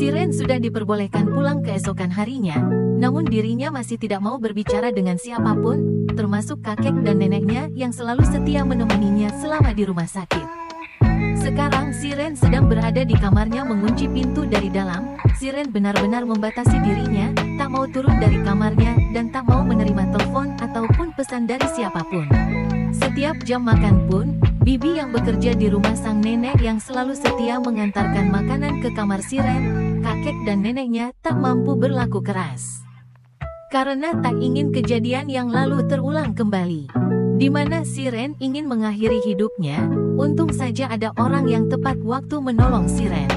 Siren sudah diperbolehkan pulang keesokan harinya, namun dirinya masih tidak mau berbicara dengan siapapun, termasuk kakek dan neneknya yang selalu setia menemaninya selama di rumah sakit. Sekarang Siren sedang berada di kamarnya mengunci pintu dari dalam. Siren benar-benar membatasi dirinya, tak mau turun dari kamarnya dan tak mau menerima telepon ataupun pesan dari siapapun. Setiap jam makan pun, Bibi yang bekerja di rumah sang nenek yang selalu setia mengantarkan makanan ke kamar Siren, kakek dan neneknya tak mampu berlaku keras. Karena tak ingin kejadian yang lalu terulang kembali, di mana Siren ingin mengakhiri hidupnya. Untung saja ada orang yang tepat waktu menolong Siren.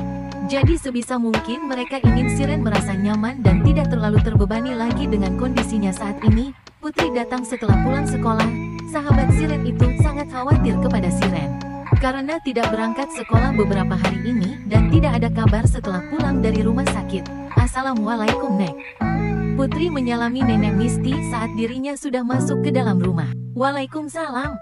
Jadi sebisa mungkin mereka ingin Siren merasa nyaman dan tidak terlalu terbebani lagi dengan kondisinya saat ini. Putri datang setelah pulang sekolah. Sahabat Siren itu sangat khawatir kepada Siren karena tidak berangkat sekolah beberapa hari ini dan tidak ada kabar setelah pulang dari rumah sakit. Assalamualaikum, Nek. Putri menyalami Nenek Misty saat dirinya sudah masuk ke dalam rumah. Waalaikumsalam.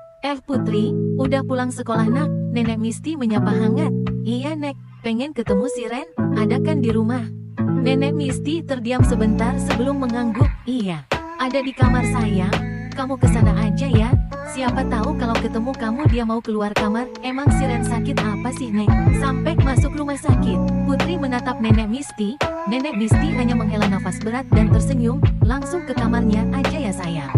Putri, udah pulang sekolah, Nak? Nenek Misty menyapa hangat. Iya, Nek, pengen ketemu Siren, ada kan di rumah? Nenek Misty terdiam sebentar sebelum mengangguk. Iya, ada di kamar sayang. Kamu kesana aja ya. Siapa tahu kalau ketemu kamu dia mau keluar kamar. Emang Siren sakit apa sih, Nek? Sampai masuk rumah sakit. Putri menatap Nenek Misty. Nenek Misty hanya menghela nafas berat dan tersenyum. Langsung ke kamarnya aja ya sayang.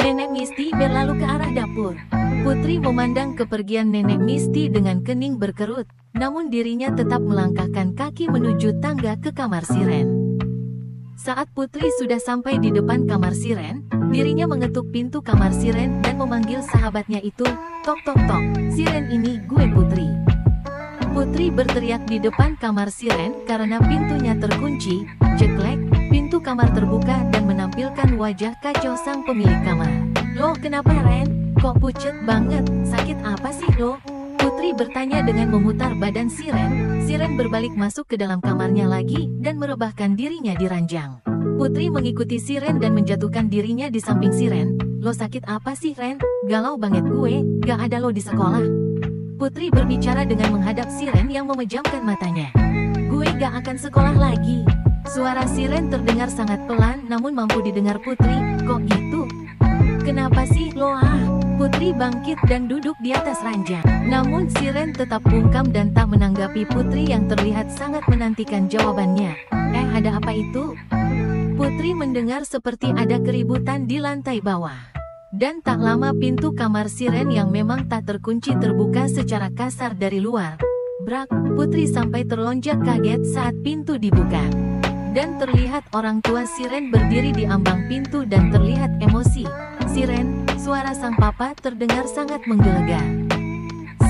Nenek Misty berlalu ke arah dapur. Putri memandang kepergian Nenek Misty dengan kening berkerut. Namun dirinya tetap melangkahkan kaki menuju tangga ke kamar Siren. Saat Putri sudah sampai di depan kamar Siren, dirinya mengetuk pintu kamar Siren dan memanggil sahabatnya itu. Tok tok tok, Siren ini gue Putri. Putri berteriak di depan kamar Siren karena pintunya terkunci. Jeklek, pintu kamar terbuka dan menampilkan wajah kacau sang pemilik kamar. Loh kenapa Ren? Kok pucet banget? Sakit apa sih lo? Putri bertanya dengan memutar badan Siren. Siren berbalik masuk ke dalam kamarnya lagi dan merebahkan dirinya di ranjang. Putri mengikuti Siren dan menjatuhkan dirinya di samping Siren. Lo sakit apa sih Ren? Galau banget gue, gak ada lo di sekolah. Putri berbicara dengan menghadap Siren yang memejamkan matanya. Gue gak akan sekolah lagi. Suara Siren terdengar sangat pelan namun mampu didengar Putri. Kok gitu? Kenapa sih lo Putri bangkit dan duduk di atas ranjang. Namun Siren tetap bungkam dan tak menanggapi Putri yang terlihat sangat menantikan jawabannya. Ada apa itu? Putri mendengar seperti ada keributan di lantai bawah. Dan tak lama pintu kamar Siren yang memang tak terkunci terbuka secara kasar dari luar. Brak, Putri sampai terlonjak kaget saat pintu dibuka. Dan terlihat orang tua Siren berdiri di ambang pintu dan terlihat emosi. Siren, suara sang papa terdengar sangat menggelegar.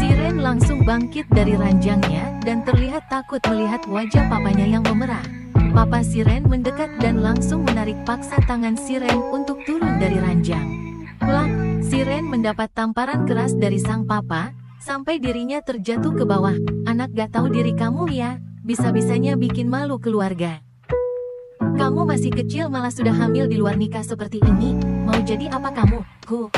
Siren langsung bangkit dari ranjangnya dan terlihat takut melihat wajah papanya yang memerah. Papa Siren mendekat dan langsung menarik paksa tangan Siren untuk turun dari ranjang. Plak, Siren mendapat tamparan keras dari sang papa, sampai dirinya terjatuh ke bawah. Anak gak tahu diri kamu ya, bisa-bisanya bikin malu keluarga. Kamu masih kecil malah sudah hamil di luar nikah seperti ini. Mau jadi apa kamu?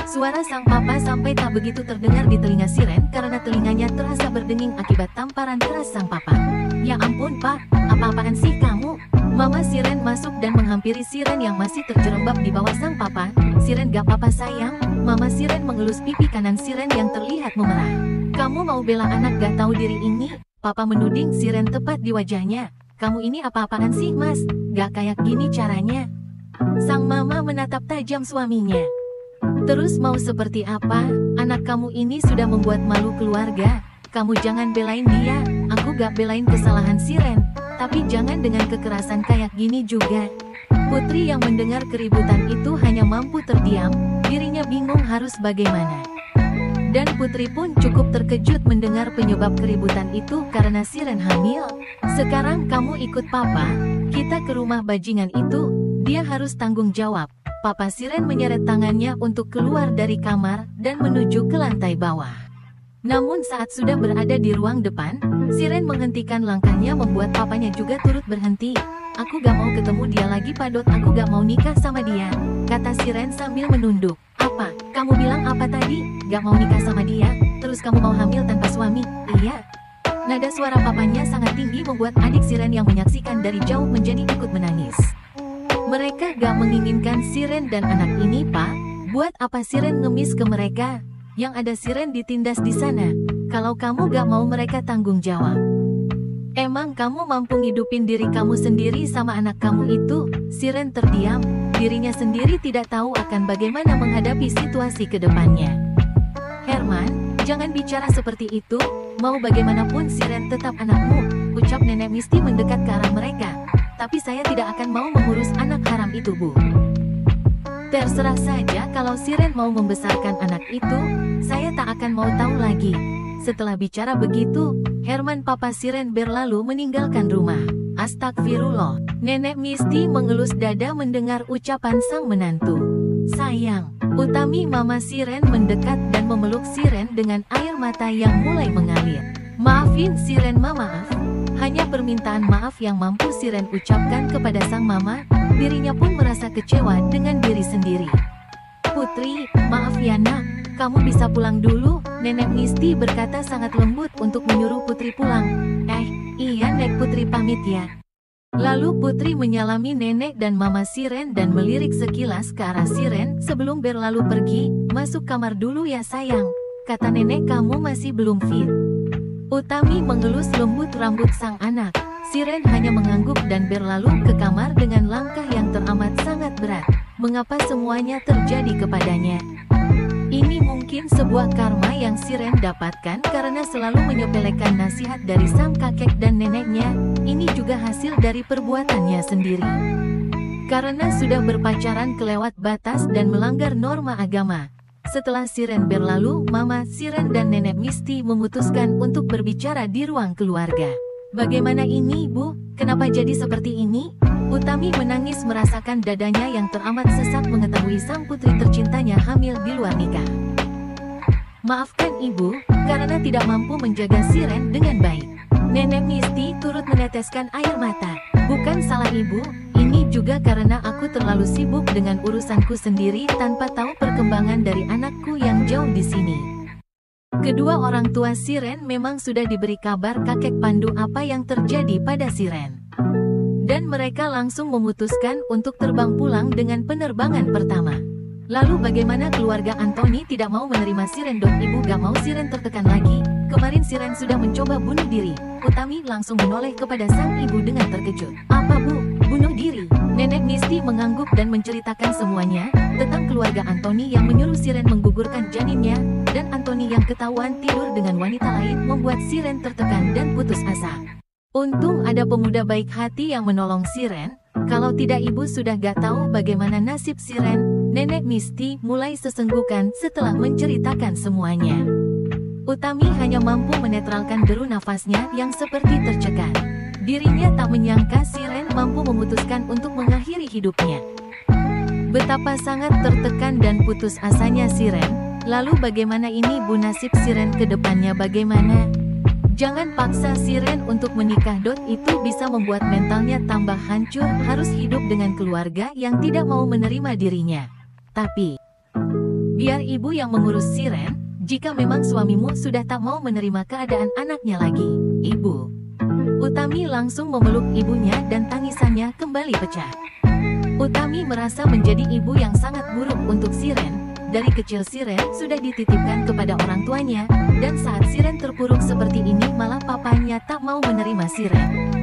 Suara sang papa sampai tak begitu terdengar di telinga Siren karena telinganya terasa berdenging akibat tamparan keras sang papa. Ya ampun pak, apa-apaan sih kamu? Mama Siren masuk dan menghampiri Siren yang masih terjerembab di bawah sang papa. Siren gak apa-apa sayang. Mama Siren mengelus pipi kanan Siren yang terlihat memerah. Kamu mau bela anak gak tahu diri ini? Papa menuding Siren tepat di wajahnya. Kamu ini apa-apaan sih mas? Gak kayak gini caranya. Sang mama menatap tajam suaminya. Terus mau seperti apa? Anak kamu ini sudah membuat malu keluarga. Kamu jangan belain dia. Aku gak belain kesalahan Siren. Tapi jangan dengan kekerasan kayak gini juga. Putri yang mendengar keributan itu hanya mampu terdiam. Dirinya bingung harus bagaimana. Dan Putri pun cukup terkejut mendengar penyebab keributan itu karena Siren hamil. Sekarang kamu ikut papa, kita ke rumah bajingan itu, dia harus tanggung jawab. Papa Siren menyeret tangannya untuk keluar dari kamar dan menuju ke lantai bawah. Namun saat sudah berada di ruang depan, Siren menghentikan langkahnya membuat papanya juga turut berhenti. Aku gak mau ketemu dia lagi Padot, aku gak mau nikah sama dia, kata Siren sambil menunduk. Apa? Kamu bilang apa tadi? Gak mau nikah sama dia? Terus kamu mau hamil tanpa suami? Iya. Nada suara papanya sangat tinggi membuat adik Siren yang menyaksikan dari jauh menjadi ikut menangis. Mereka gak menginginkan Siren dan anak ini, Pak. Buat apa Siren ngemis ke mereka? Yang ada Siren ditindas di sana. Kalau kamu gak mau mereka tanggung jawab. Emang kamu mampu ngidupin diri kamu sendiri sama anak kamu itu? Siren terdiam. Dirinya sendiri tidak tahu akan bagaimana menghadapi situasi ke depannya. Herman, jangan bicara seperti itu. Mau bagaimanapun Siren tetap anakmu, ucap Nenek Misty mendekat ke arah mereka. Tapi saya tidak akan mau mengurus anak haram itu, Bu. Terserah saja kalau Siren mau membesarkan anak itu, saya tak akan mau tahu lagi. Setelah bicara begitu, Herman papa Siren berlalu meninggalkan rumah. Astagfirullah, Nenek Misty mengelus dada mendengar ucapan sang menantu. Sayang, Utami mama Siren mendekat dan memeluk Siren dengan air mata yang mulai mengalir. Maafin Siren mama, maaf. Hanya permintaan maaf yang mampu Siren ucapkan kepada sang mama, dirinya pun merasa kecewa dengan diri sendiri. Putri, maaf ya nak, kamu bisa pulang dulu, Nenek Misty berkata sangat lembut untuk menyuruh Putri pulang. Iya Nek, Putri pamit ya. Lalu Putri menyalami Nenek dan Mama Siren dan melirik sekilas ke arah Siren sebelum berlalu pergi. Masuk kamar dulu ya sayang, kata Nenek, kamu masih belum fit. Utami mengelus lembut rambut sang anak. Siren hanya mengangguk dan berlalu ke kamar dengan langkah yang teramat sangat berat. Mengapa semuanya terjadi kepadanya? Ini mungkin sebuah karma yang Siren dapatkan karena selalu menyepelekan nasihat dari sang kakek dan neneknya. Ini juga hasil dari perbuatannya sendiri. Karena sudah berpacaran kelewat batas dan melanggar norma agama. Setelah Siren berlalu, Mama Siren dan Nenek Misty memutuskan untuk berbicara di ruang keluarga. Bagaimana ini, Bu? Kenapa jadi seperti ini? Utami menangis merasakan dadanya yang teramat sesak mengetahui sang putri tercintanya hamil di luar nikah. Maafkan ibu, karena tidak mampu menjaga Siren dengan baik. Nenek Misty turut meneteskan air mata. Bukan salah ibu, ini juga karena aku terlalu sibuk dengan urusanku sendiri tanpa tahu perkembangan dari anakku yang jauh di sini. Kedua orang tua Siren memang sudah diberi kabar kakek Pandu apa yang terjadi pada Siren. Dan mereka langsung memutuskan untuk terbang pulang dengan penerbangan pertama. Lalu bagaimana keluarga Anthony tidak mau menerima Siren? Ibu gak mau Siren tertekan lagi. Kemarin Siren sudah mencoba bunuh diri. Utami langsung menoleh kepada sang ibu dengan terkejut. Apa Bu? Bunuh diri? Nenek Misty mengangguk dan menceritakan semuanya tentang keluarga Anthony yang menyuruh Siren menggugurkan janinnya, dan Anthony yang ketahuan tidur dengan wanita lain membuat Siren tertekan dan putus asa. Untung ada pemuda baik hati yang menolong Siren. Kalau tidak ibu sudah gak tahu bagaimana nasib Siren. Nenek Misty mulai sesenggukan setelah menceritakan semuanya. Utami hanya mampu menetralkan deru nafasnya yang seperti tercekat. Dirinya tak menyangka Siren mampu memutuskan untuk mengakhiri hidupnya. Betapa sangat tertekan dan putus asanya Siren. Lalu bagaimana ini Bu, nasib Siren ke depannya bagaimana? Jangan paksa Siren untuk menikah. Itu bisa membuat mentalnya tambah hancur, harus hidup dengan keluarga yang tidak mau menerima dirinya. Tapi, biar ibu yang mengurus Siren, jika memang suamimu sudah tak mau menerima keadaan anaknya lagi. Ibu. Utami langsung memeluk ibunya dan tangisannya kembali pecah. Utami merasa menjadi ibu yang sangat buruk untuk Siren. Dari kecil Siren sudah dititipkan kepada orang tuanya, dan saat Siren terpuruk seperti ini malah papanya tak mau menerima Siren.